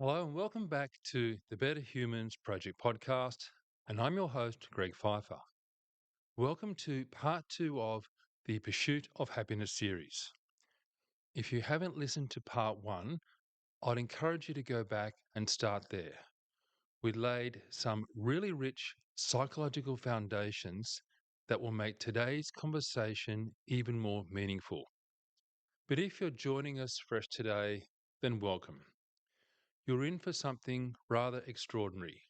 Hello and welcome back to the Better Humans Project podcast, and I'm your host, Greg Pfeiffer. Welcome to part 2 of the Pursuit of Happiness series. If you haven't listened to part 1, I'd encourage you to go back and start there. We laid some really rich psychological foundations that will make today's conversation even more meaningful. But if you're joining us fresh today, then welcome. You're in for something rather extraordinary.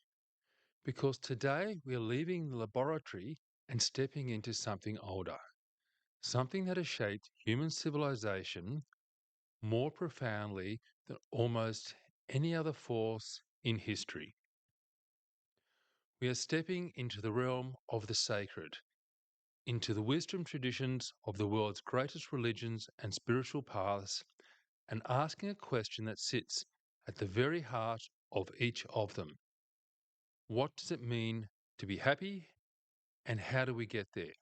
Because today we are leaving the laboratory and stepping into something older, something that has shaped human civilization more profoundly than almost any other force in history. We are stepping into the realm of the sacred, into the wisdom traditions of the world's greatest religions and spiritual paths, and asking a question that sits at the very heart of each of them. What does it mean to be happy, and how do we get there?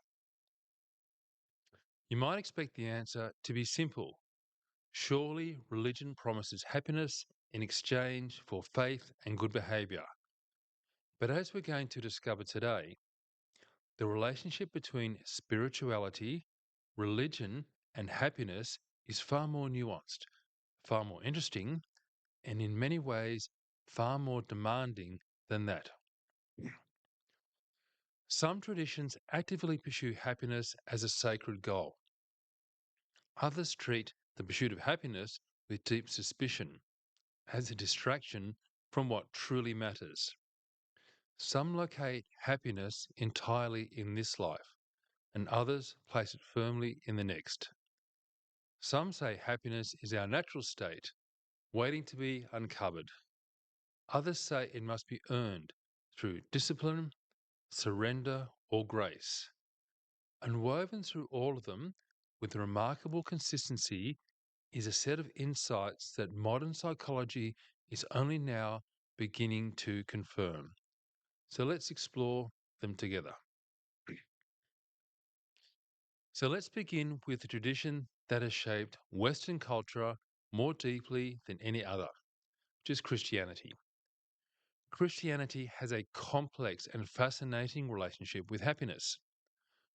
You might expect the answer to be simple. Surely religion promises happiness in exchange for faith and good behaviour. But as we're going to discover today, the relationship between spirituality, religion, and happiness is far more nuanced, far more interesting, and in many ways far more demanding than that. Some traditions actively pursue happiness as a sacred goal. Others treat the pursuit of happiness with deep suspicion, as a distraction from what truly matters. Some locate happiness entirely in this life, and others place it firmly in the next. Some say happiness is our natural state, waiting to be uncovered. Others say it must be earned through discipline, surrender, or grace. And woven through all of them, with remarkable consistency, is a set of insights that modern psychology is only now beginning to confirm. So let's explore them together. So let's begin with the tradition that has shaped Western culture more deeply than any other, which is Christianity. Christianity has a complex and fascinating relationship with happiness.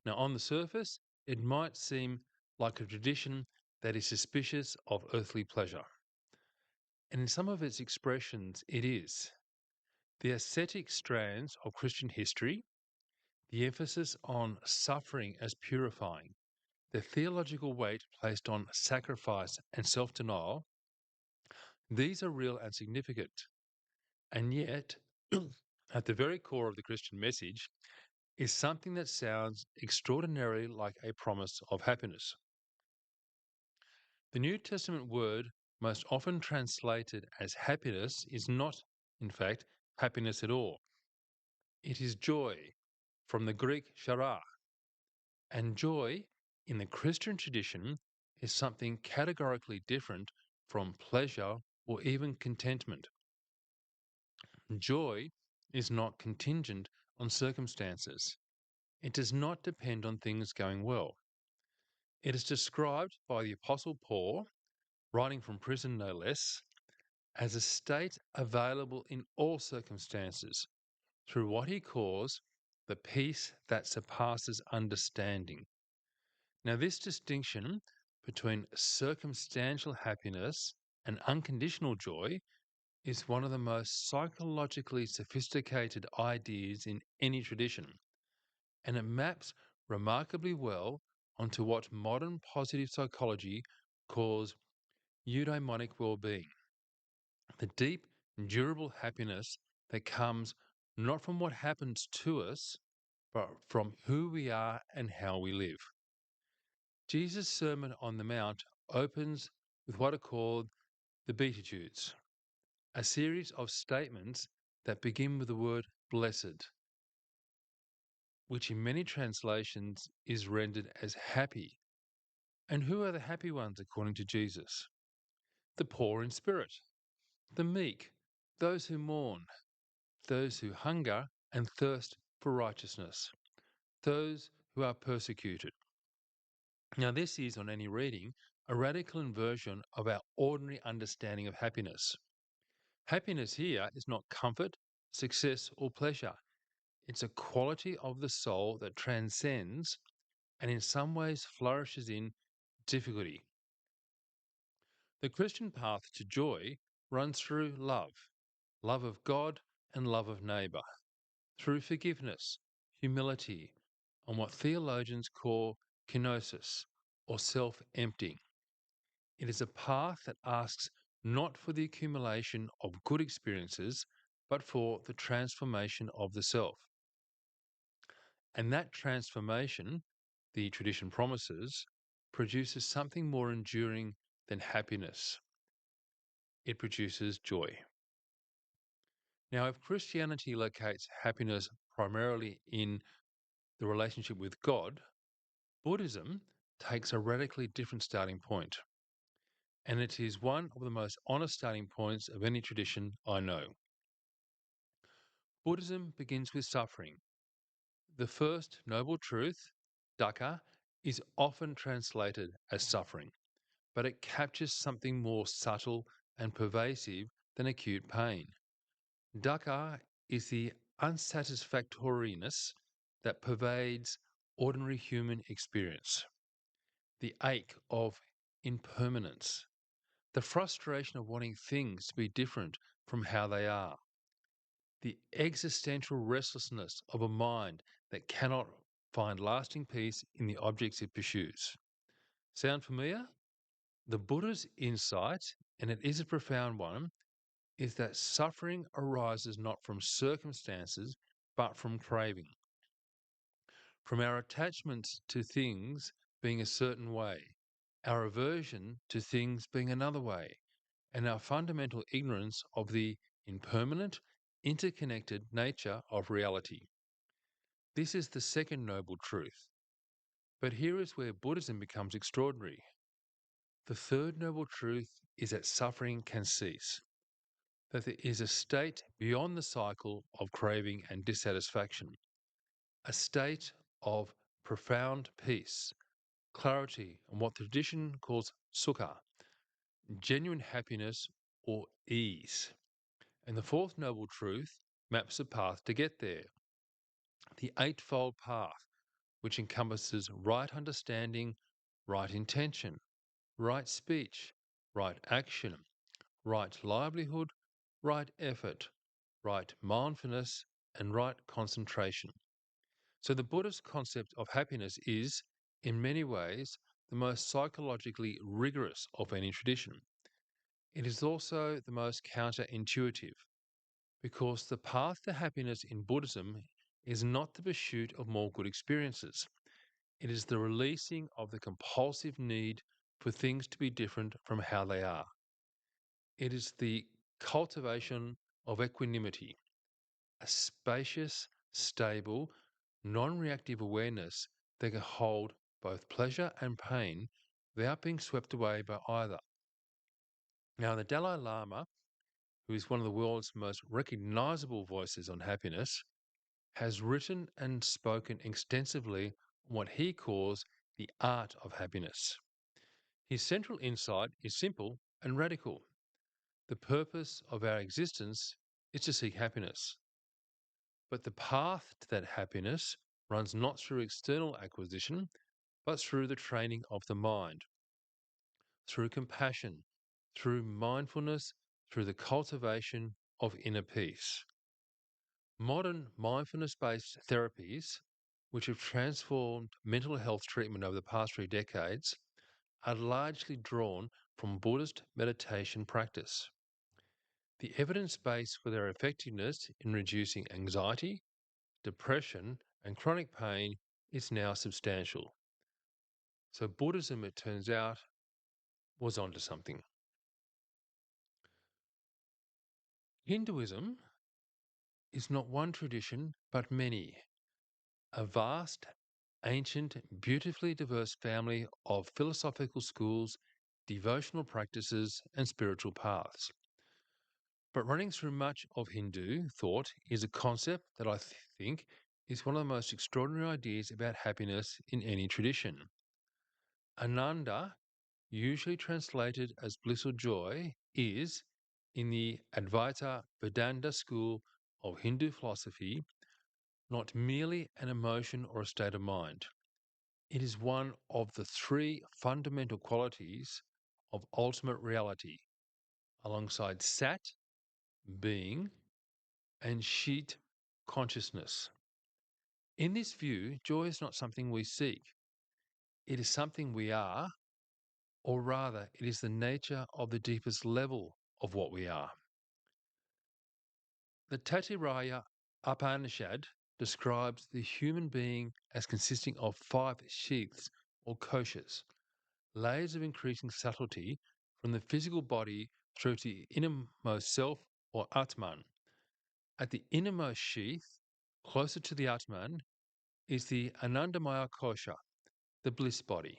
Now, on the surface, it might seem like a tradition that is suspicious of earthly pleasure. And in some of its expressions, it is. The ascetic strands of Christian history, the emphasis on suffering as purifying, the theological weight placed on sacrifice and self denial, these are real and significant. And yet, at the very core of the Christian message is something that sounds extraordinarily like a promise of happiness. The New Testament word, most often translated as happiness, is not, in fact, happiness at all. It is joy, from the Greek chara. And joy, in the Christian tradition, is something categorically different from pleasure or even contentment. Joy is not contingent on circumstances. It does not depend on things going well. It is described by the Apostle Paul, writing from prison no less, as a state available in all circumstances through what he calls the peace that surpasses understanding. Now, this distinction between circumstantial happiness and unconditional joy is one of the most psychologically sophisticated ideas in any tradition, and it maps remarkably well onto what modern positive psychology calls eudaimonic well-being, the deep, durable happiness that comes not from what happens to us, but from who we are and how we live. Jesus' Sermon on the Mount opens with what are called the Beatitudes, a series of statements that begin with the word blessed, which in many translations is rendered as happy. And who are the happy ones according to Jesus? The poor in spirit, the meek, those who mourn, those who hunger and thirst for righteousness, those who are persecuted. Now, this is, on any reading, a radical inversion of our ordinary understanding of happiness. Happiness here is not comfort, success, or pleasure. It's a quality of the soul that transcends and in some ways flourishes in difficulty. The Christian path to joy runs through love of God and love of neighbour, through forgiveness, humility, and what theologians call kenosis, or self emptying. It is a path that asks not for the accumulation of good experiences, but for the transformation of the self. And that transformation, the tradition promises, produces something more enduring than happiness. It produces joy. Now, if Christianity locates happiness primarily in the relationship with God, Buddhism takes a radically different starting point. And it is one of the most honest starting points of any tradition I know. Buddhism begins with suffering. The first noble truth, dukkha, is often translated as suffering, but it captures something more subtle and pervasive than acute pain. Dukkha is the unsatisfactoriness that pervades ordinary human experience, the ache of impermanence, the frustration of wanting things to be different from how they are, the existential restlessness of a mind that cannot find lasting peace in the objects it pursues. Sound familiar? The Buddha's insight, and it is a profound one, is that suffering arises not from circumstances, but from craving, from our attachment to things being a certain way, our aversion to things being another way, and our fundamental ignorance of the impermanent, interconnected nature of reality. This is the second noble truth. But here is where Buddhism becomes extraordinary. The third noble truth is that suffering can cease, that there is a state beyond the cycle of craving and dissatisfaction, a state of profound peace, clarity, and what the tradition calls sukha, genuine happiness or ease. And the fourth noble truth maps a path to get there, the Eightfold Path, which encompasses right understanding, right intention, right speech, right action, right livelihood, right effort, right mindfulness, and right concentration. So the Buddhist concept of happiness is, in many ways, the most psychologically rigorous of any tradition. It is also the most counterintuitive because the path to happiness in Buddhism is not the pursuit of more good experiences. It is the releasing of the compulsive need for things to be different from how they are. It is the cultivation of equanimity, a spacious, stable, non reactive awareness that can hold both pleasure and pain without being swept away by either. Now, the Dalai Lama, who is one of the world's most recognizable voices on happiness, has written and spoken extensively on what he calls the art of happiness. His central insight is simple and radical. The purpose of our existence is to seek happiness. But the path to that happiness runs not through external acquisition, but through the training of the mind, through compassion, through mindfulness, through the cultivation of inner peace. Modern mindfulness based therapies, which have transformed mental health treatment over the past 3 decades, are largely drawn from Buddhist meditation practice. The evidence base for their effectiveness in reducing anxiety, depression, and chronic pain is now substantial. So, Buddhism, it turns out, was onto something. Hinduism is not one tradition, but many. A vast, ancient, beautifully diverse family of philosophical schools, devotional practices, and spiritual paths. But running through much of Hindu thought is a concept that I think is one of the most extraordinary ideas about happiness in any tradition. Ananda, usually translated as bliss or joy, is, in the Advaita Vedanta school of Hindu philosophy not merely an emotion or a state of mind. It is one of the three fundamental qualities of ultimate reality, alongside Sat, being, and Chit, consciousness. In this view, joy is not something we seek, it is something we are, or rather, it is the nature of the deepest level of what we are. The Taittiriya Upanishad describes the human being as consisting of five sheaths or koshas, layers of increasing subtlety from the physical body through to the innermost self or Atman. At the innermost sheath, closer to the Atman, is the Anandamaya kosha, the bliss body.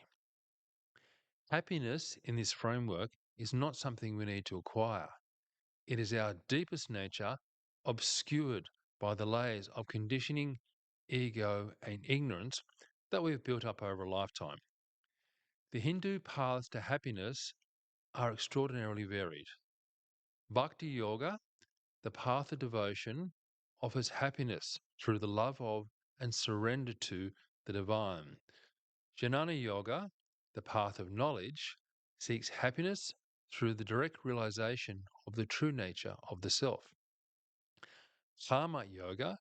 Happiness in this framework is not something we need to acquire. It is our deepest nature, obscured by the layers of conditioning, ego, and ignorance that we have built up over a lifetime. The Hindu paths to happiness are extraordinarily varied. Bhakti Yoga, the path of devotion, offers happiness through the love of and surrender to the divine. Jnana Yoga, the path of knowledge, seeks happiness through the direct realization of the true nature of the self. Karma Yoga,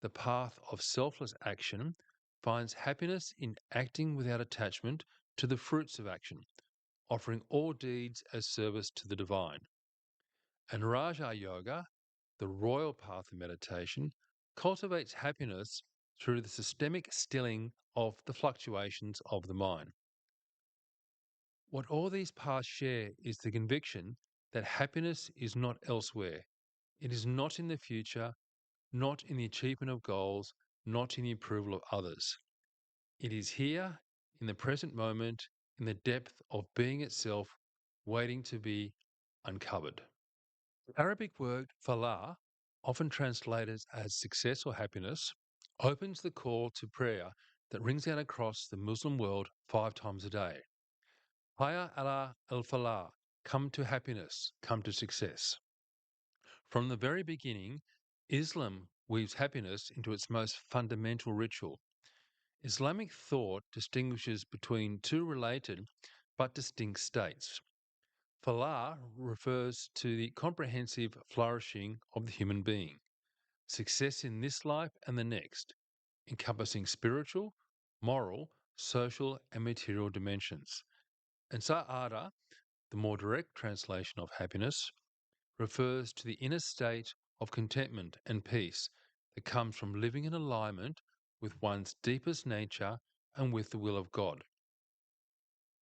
the path of selfless action, finds happiness in acting without attachment to the fruits of action, offering all deeds as service to the divine. And Raja Yoga, the royal path of meditation, cultivates happiness through the systemic stilling of the fluctuations of the mind. What all these paths share is the conviction that happiness is not elsewhere. It is not in the future, not in the achievement of goals, not in the approval of others. It is here, in the present moment, in the depth of being itself, waiting to be uncovered. The Arabic word falah, often translated as success or happiness, opens the call to prayer that rings out across the Muslim world 5 times a day. Hayya ala al falah, come to happiness, come to success. From the very beginning, Islam weaves happiness into its most fundamental ritual. Islamic thought distinguishes between two related but distinct states. Falah refers to the comprehensive flourishing of the human being, success in this life and the next, encompassing spiritual, moral, social, and material dimensions. And Sa'ada, the more direct translation of happiness, refers to the inner state of contentment and peace that comes from living in alignment with one's deepest nature and with the will of God.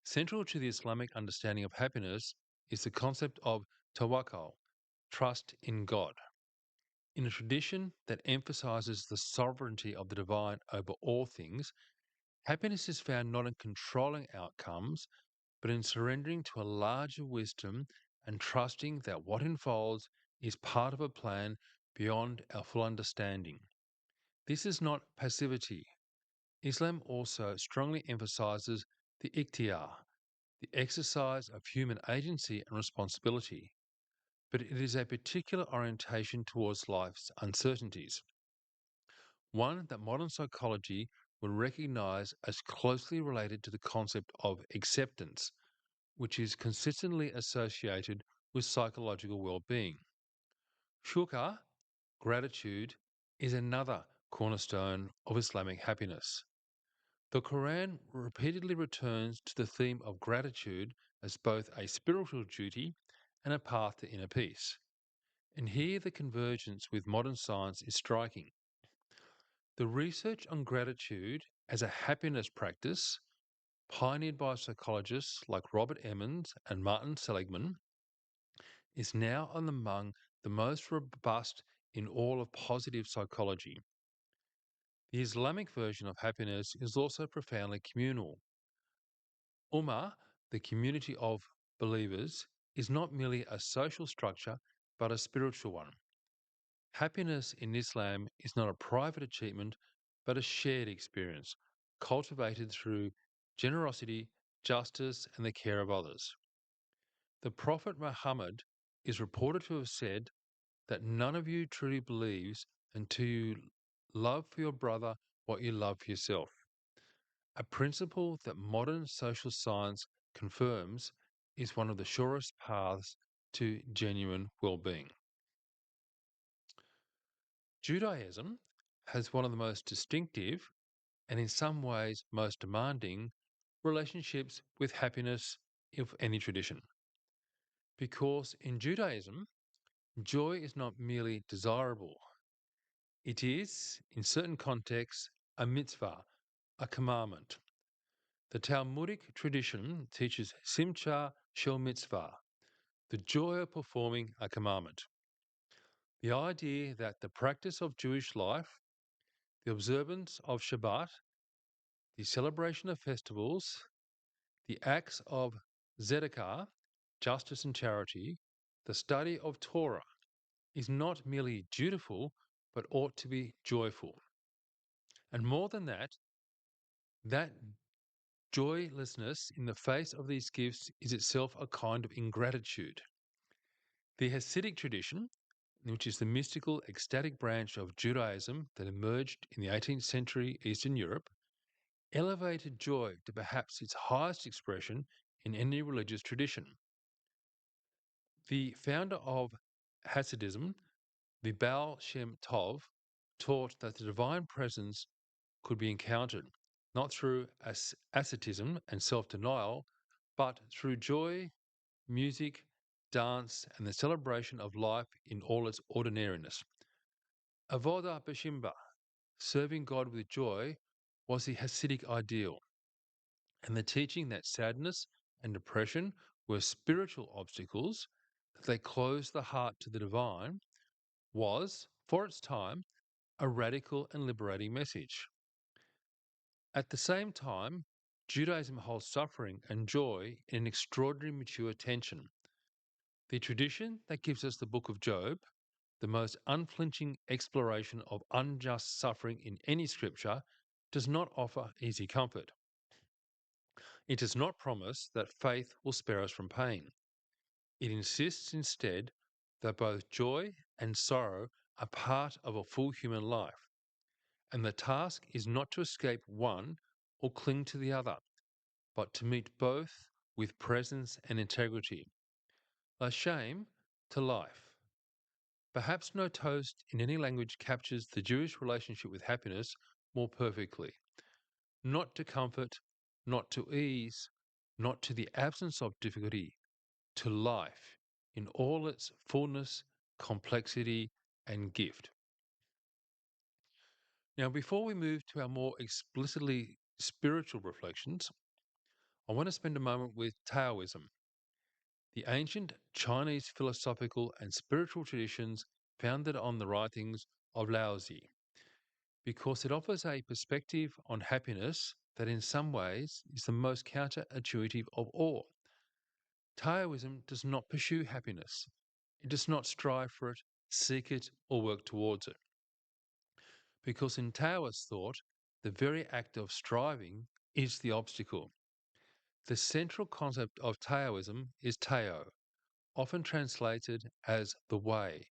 Central to the Islamic understanding of happiness is the concept of tawakkul, trust in God. In a tradition that emphasizes the sovereignty of the divine over all things, happiness is found not in controlling outcomes, but in surrendering to a larger wisdom and trusting that what unfolds is part of a plan beyond our full understanding. This is not passivity. Islam also strongly emphasizes the ikhtiyar, the exercise of human agency and responsibility, but it is a particular orientation towards life's uncertainties, one that modern psychology would recognize as closely related to the concept of acceptance, which is consistently associated with psychological well-being. Shukr, gratitude, is another cornerstone of Islamic happiness. The Quran repeatedly returns to the theme of gratitude as both a spiritual duty and a path to inner peace. And here the convergence with modern science is striking. The research on gratitude as a happiness practice, pioneered by psychologists like Robert Emmons and Martin Seligman, is now among the most robust in all of positive psychology. The Islamic version of happiness is also profoundly communal. Ummah, the community of believers, is not merely a social structure but a spiritual one. Happiness in Islam is not a private achievement but a shared experience, cultivated through generosity, justice, and the care of others. The Prophet Muhammad is reported to have said that none of you truly believes until you love for your brother what you love for yourself. A principle that modern social science confirms is one of the surest paths to genuine well-being. Judaism has one of the most distinctive and in some ways most demanding relationships with happiness of any tradition. Because in Judaism, joy is not merely desirable, it is, in certain contexts, a mitzvah, a commandment. The Talmudic tradition teaches simcha shel mitzvah, the joy of performing a commandment. The idea that the practice of Jewish life, the observance of Shabbat, the celebration of festivals, the acts of tzedakah, justice and charity, the study of Torah, is not merely dutiful, but ought to be joyful. And more than that, that joylessness in the face of these gifts is itself a kind of ingratitude. The Hasidic tradition, which is the mystical, ecstatic branch of Judaism that emerged in the 18th century Eastern Europe, elevated joy to perhaps its highest expression in any religious tradition. The founder of Hasidism, the Baal Shem Tov, taught that the divine presence could be encountered not through asceticism and self-denial, but through joy, music, dance, and the celebration of life in all its ordinariness. Avodah b'shimba, serving God with joy, was the Hasidic ideal, and the teaching that sadness and depression were spiritual obstacles, that they closed the heart to the divine, was, for its time, a radical and liberating message. At the same time, Judaism holds suffering and joy in an extraordinary mature tension. The tradition that gives us the book of Job, the most unflinching exploration of unjust suffering in any scripture, does not offer easy comfort. It does not promise that faith will spare us from pain. It insists instead that both joy and sorrow are part of a full human life, and the task is not to escape one or cling to the other, but to meet both with presence and integrity. Like shame to life. Perhaps no toast in any language captures the Jewish relationship with happiness more perfectly. Not to comfort, not to ease, not to the absence of difficulty, to life in all its fullness, complexity, and gift. Now, before we move to our more explicitly spiritual reflections, I want to spend a moment with Taoism, the ancient Chinese philosophical and spiritual traditions founded on the writings of Laozi, because it offers a perspective on happiness that in some ways is the most counterintuitive of all. Taoism does not pursue happiness. It does not strive for it, seek it, or work towards it. Because in Taoist thought, the very act of striving is the obstacle. The central concept of Taoism is Tao, often translated as the way,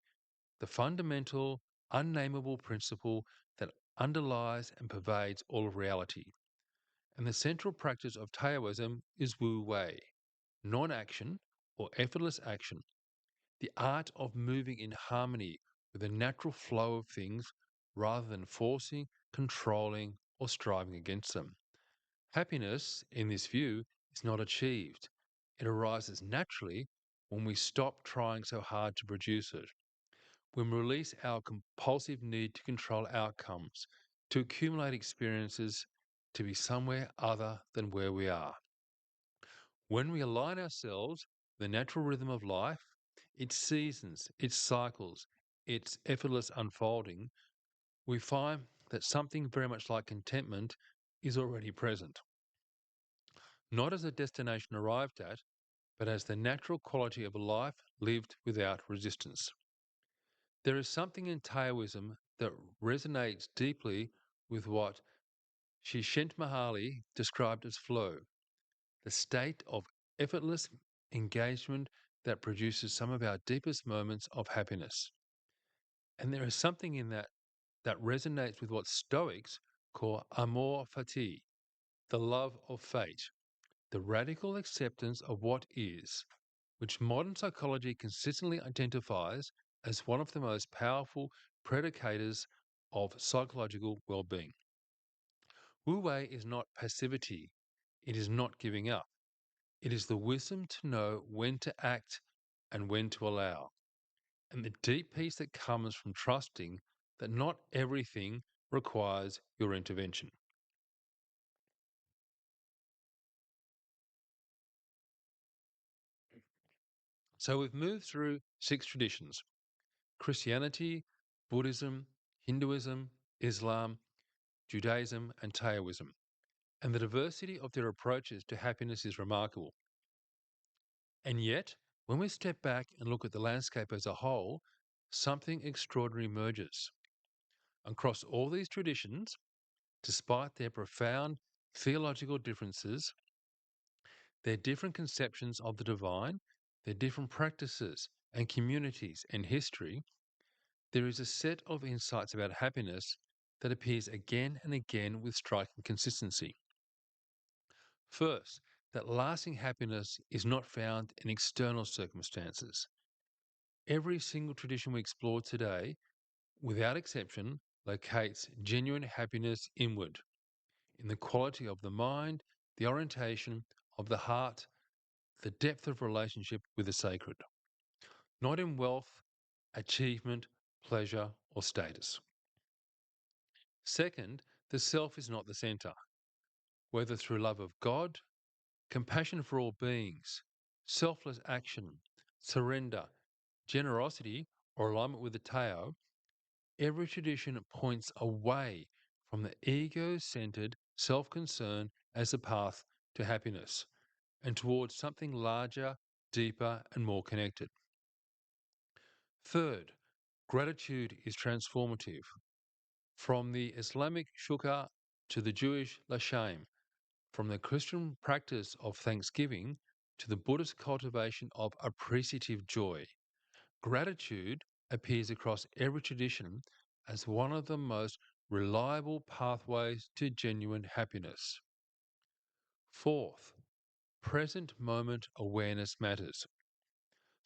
the fundamental, unnameable principle that underlies and pervades all of reality. And the central practice of Taoism is Wu Wei, non-action or effortless action, the art of moving in harmony with the natural flow of things rather than forcing, controlling, or striving against them. Happiness, in this view, is not achieved. It arises naturally when we stop trying so hard to produce it, when we release our compulsive need to control outcomes, to accumulate experiences, to be somewhere other than where we are. When we align ourselves with the natural rhythm of life, its seasons, its cycles, its effortless unfolding, we find that something very much like contentment is already present. Not as a destination arrived at, but as the natural quality of a life lived without resistance. There is something in Taoism that resonates deeply with what Csikszentmihalyi described as flow, the state of effortless engagement that produces some of our deepest moments of happiness. And there is something in that resonates with what Stoics call amor fati, the love of fate, the radical acceptance of what is, which modern psychology consistently identifies as one of the most powerful predicators of psychological well being. Wu Wei is not passivity, it is not giving up. It is the wisdom to know when to act and when to allow, and the deep peace that comes from trusting that not everything requires your intervention. So we've moved through six traditions: Christianity, Buddhism, Hinduism, Islam, Judaism, and Taoism. And the diversity of their approaches to happiness is remarkable. And yet, when we step back and look at the landscape as a whole, something extraordinary emerges. Across all these traditions, despite their profound theological differences, their different conceptions of the divine, their different practices and communities and history, there is a set of insights about happiness that appears again and again with striking consistency. First, that lasting happiness is not found in external circumstances. Every single tradition we explore today, without exception, locates genuine happiness inward, in the quality of the mind, the orientation of the heart, the depth of relationship with the sacred, not in wealth, achievement, pleasure, or status. Second, the self is not the center, whether through love of God, compassion for all beings, selfless action, surrender, generosity, or alignment with the Tao. Every tradition points away from the ego centered self concern as a path to happiness and towards something larger, deeper, and more connected. Third, gratitude is transformative. From the Islamic shukr to the Jewish lashem, from the Christian practice of thanksgiving to the Buddhist cultivation of appreciative joy, gratitude appears across every tradition as one of the most reliable pathways to genuine happiness. Fourth, present moment awareness matters.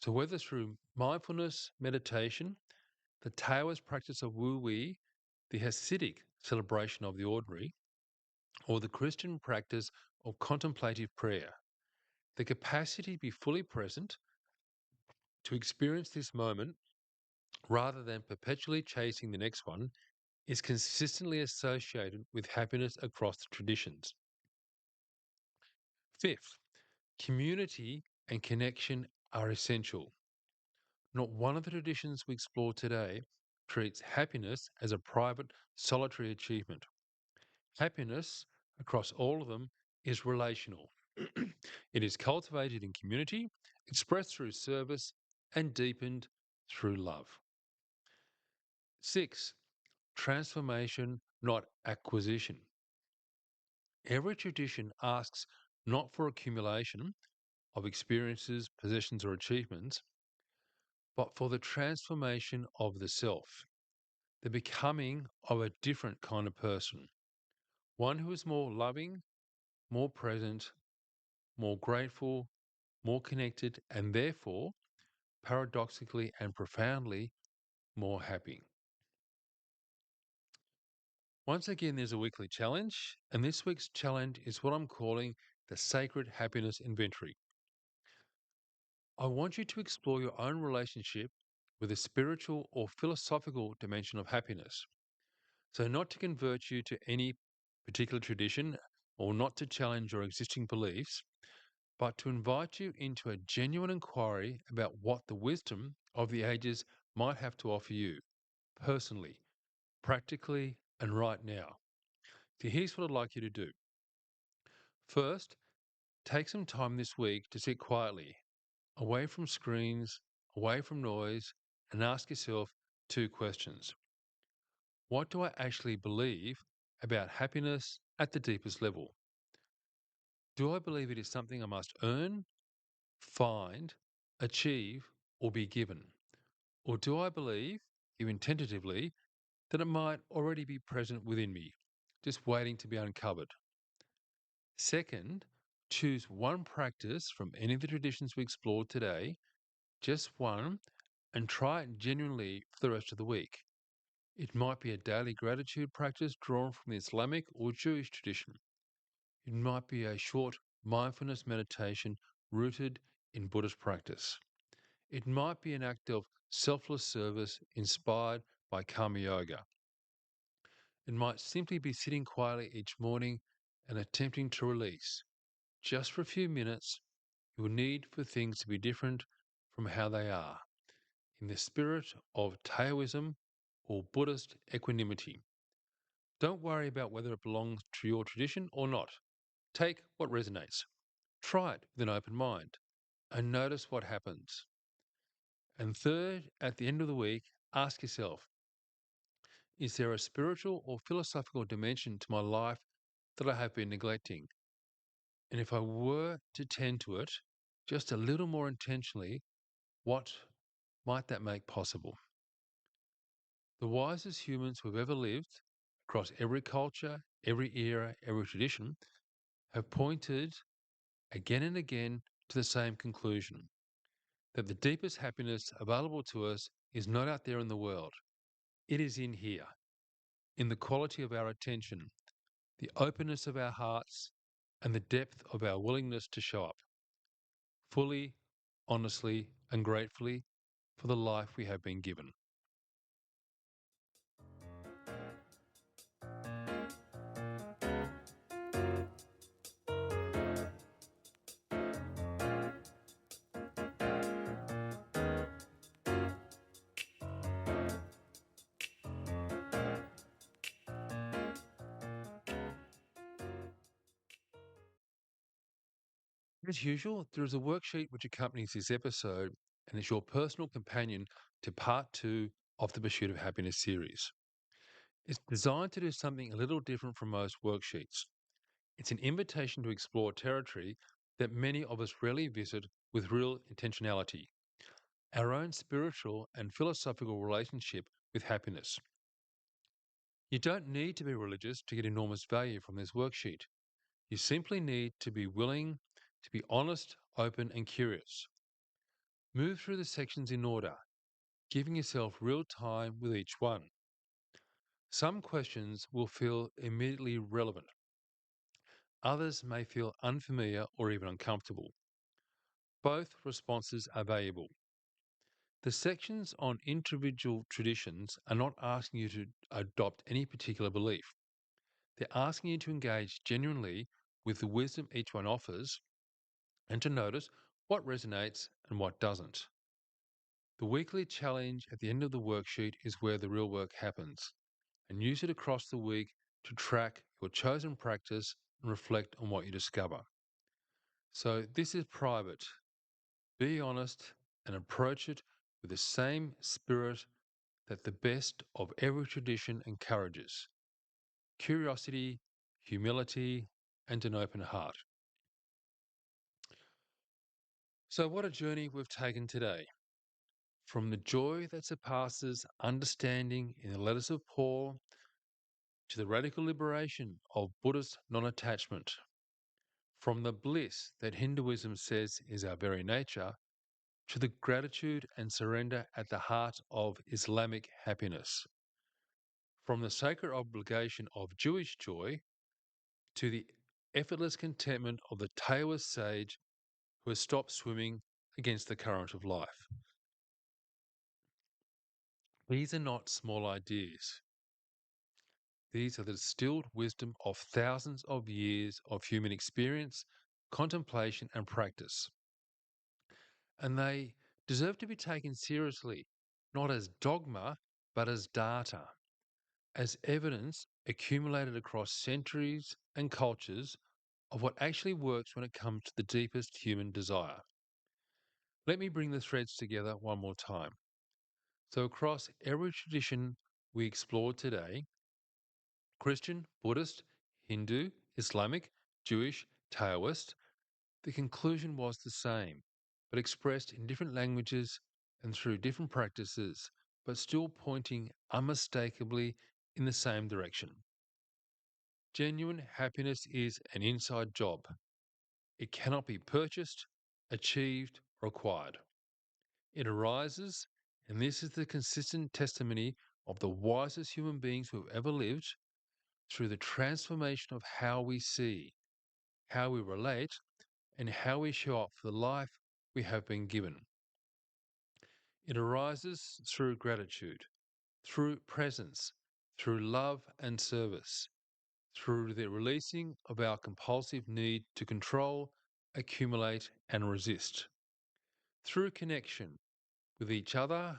So, whether through mindfulness meditation, the Taoist practice of Wu Wei, the Hasidic celebration of the ordinary, or the Christian practice of contemplative prayer, the capacity to be fully present, to experience this moment rather than perpetually chasing the next one, is consistently associated with happiness across the traditions. Fifth, community and connection are essential. Not one of the traditions we explore today treats happiness as a private, solitary achievement. Happiness across all of them is relational. It is cultivated in community, expressed through service, and deepened through love. Six, transformation, not acquisition. Every tradition asks not for accumulation of experiences, possessions, or achievements, but for the transformation of the self, the becoming of a different kind of person, one who is more loving, more present, more grateful, more connected, and therefore, paradoxically and profoundly, more happy. Once again, there's a weekly challenge, and this week's challenge is what I'm calling the Sacred Happiness Inventory. I want you to explore your own relationship with a spiritual or philosophical dimension of happiness. So, not to convert you to any particular tradition or not to challenge your existing beliefs, but to invite you into a genuine inquiry about what the wisdom of the ages might have to offer you personally, practically, and right now. So, here's what I'd like you to do. First, take some time this week to sit quietly, away from screens, away from noise, and ask yourself two questions. What do I actually believe about happiness at the deepest level? Do I believe it is something I must earn, find, achieve, or be given? Or do I believe, even tentatively, that it might already be present within me, just waiting to be uncovered? Second, choose one practice from any of the traditions we explored today, just one, and try it genuinely for the rest of the week. It might be a daily gratitude practice drawn from the Islamic or Jewish tradition. It might be a short mindfulness meditation rooted in Buddhist practice. It might be an act of selfless service inspired by karma yoga. It might simply be sitting quietly each morning and attempting to release, just for a few minutes, your need for things to be different from how they are, in the spirit of Taoism or Buddhist equanimity. Don't worry about whether it belongs to your tradition or not. Take what resonates. Try it with an open mind and notice what happens. And third, at the end of the week, ask yourself, is there a spiritual or philosophical dimension to my life that I have been neglecting? And if I were to tend to it just a little more intentionally, what might that make possible? The wisest humans who have ever lived, across every culture, every era, every tradition, have pointed again and again to the same conclusion, that the deepest happiness available to us is not out there in the world. It is in here, in the quality of our attention, the openness of our hearts, and the depth of our willingness to show up fully, honestly, and gratefully for the life we have been given. As usual, there is a worksheet which accompanies this episode and is your personal companion to part two of the Pursuit of Happiness series. It's designed to do something a little different from most worksheets. It's an invitation to explore territory that many of us rarely visit with real intentionality, our own spiritual and philosophical relationship with happiness. You don't need to be religious to get enormous value from this worksheet. You simply need to be willing to be honest, open, and curious. Move through the sections in order, giving yourself real time with each one. Some questions will feel immediately relevant. Others may feel unfamiliar or even uncomfortable. Both responses are valuable. The sections on individual traditions are not asking you to adopt any particular belief. They're asking you to engage genuinely with the wisdom each one offers and to notice what resonates and what doesn't. The weekly challenge at the end of the worksheet is where the real work happens, and use it across the week to track your chosen practice and reflect on what you discover. So, this is private. Be honest and approach it with the same spirit that the best of every tradition encourages: curiosity, humility, and an open heart. So, what a journey we've taken today. From the joy that surpasses understanding in the letters of Paul to the radical liberation of Buddhist non attachment. From the bliss that Hinduism says is our very nature to the gratitude and surrender at the heart of Islamic happiness. From the sacred obligation of Jewish joy to the effortless contentment of the Taoist sage who has stopped swimming against the current of life. These are not small ideas. These are the distilled wisdom of thousands of years of human experience, contemplation, and practice. And they deserve to be taken seriously, not as dogma, but as data, as evidence accumulated across centuries and cultures of what actually works when it comes to the deepest human desire. Let me bring the threads together one more time. So, across every tradition we explored today, Christian, Buddhist, Hindu, Islamic, Jewish, Taoist, the conclusion was the same, but expressed in different languages and through different practices, but still pointing unmistakably in the same direction. Genuine happiness is an inside job. It cannot be purchased, achieved, or acquired. It arises, and this is the consistent testimony of the wisest human beings who have ever lived, through the transformation of how we see, how we relate, and how we show up for the life we have been given. It arises through gratitude, through presence, through love and service, through the releasing of our compulsive need to control, accumulate, and resist, through connection with each other,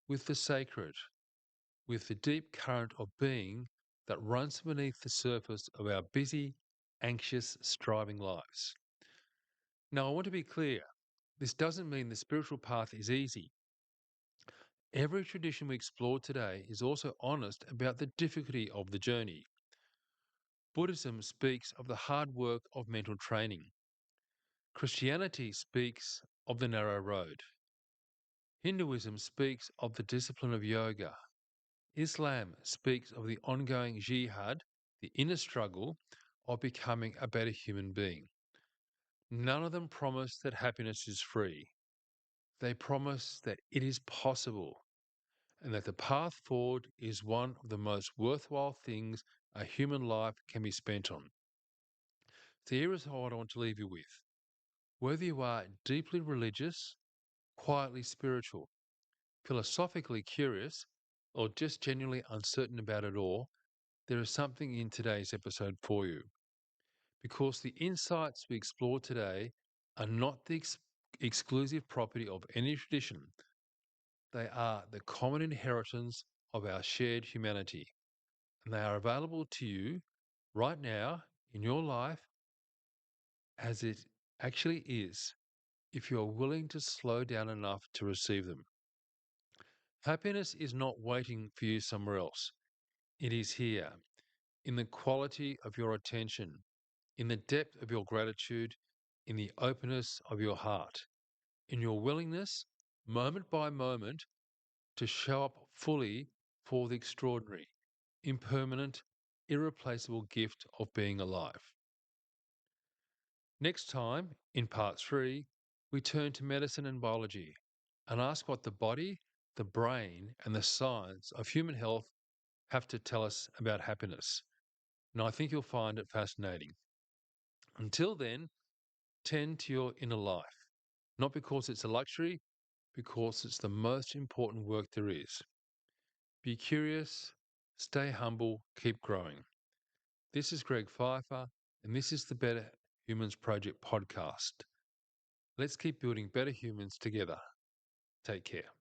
with the sacred, with the deep current of being that runs beneath the surface of our busy, anxious, striving lives. Now, I want to be clear, this doesn't mean the spiritual path is easy. Every tradition we explore today is also honest about the difficulty of the journey. Buddhism speaks of the hard work of mental training. Christianity speaks of the narrow road. Hinduism speaks of the discipline of yoga. Islam speaks of the ongoing jihad, the inner struggle of becoming a better human being. None of them promise that happiness is free. They promise that it is possible and that the path forward is one of the most worthwhile things a human life can be spent on. So here is what I want to leave you with. Whether you are deeply religious, quietly spiritual, philosophically curious, or just genuinely uncertain about it all, there is something in today's episode for you. Because the insights we explore today are not the exclusive property of any tradition. They are the common inheritance of our shared humanity. And they are available to you right now in your life as it actually is, if you are willing to slow down enough to receive them. Happiness is not waiting for you somewhere else. It is here, in the quality of your attention, in the depth of your gratitude, in the openness of your heart, in your willingness, moment by moment, to show up fully for the extraordinary, impermanent, irreplaceable gift of being alive. Next time, in part 3, we turn to medicine and biology and ask what the body, the brain, and the science of human health have to tell us about happiness. And I think you'll find it fascinating. Until then, tend to your inner life, not because it's a luxury, because it's the most important work there is. Be curious, stay humble, keep growing. This is Greg Pfeiffer, and this is the Better Humans Project podcast. Let's keep building better humans together. Take care.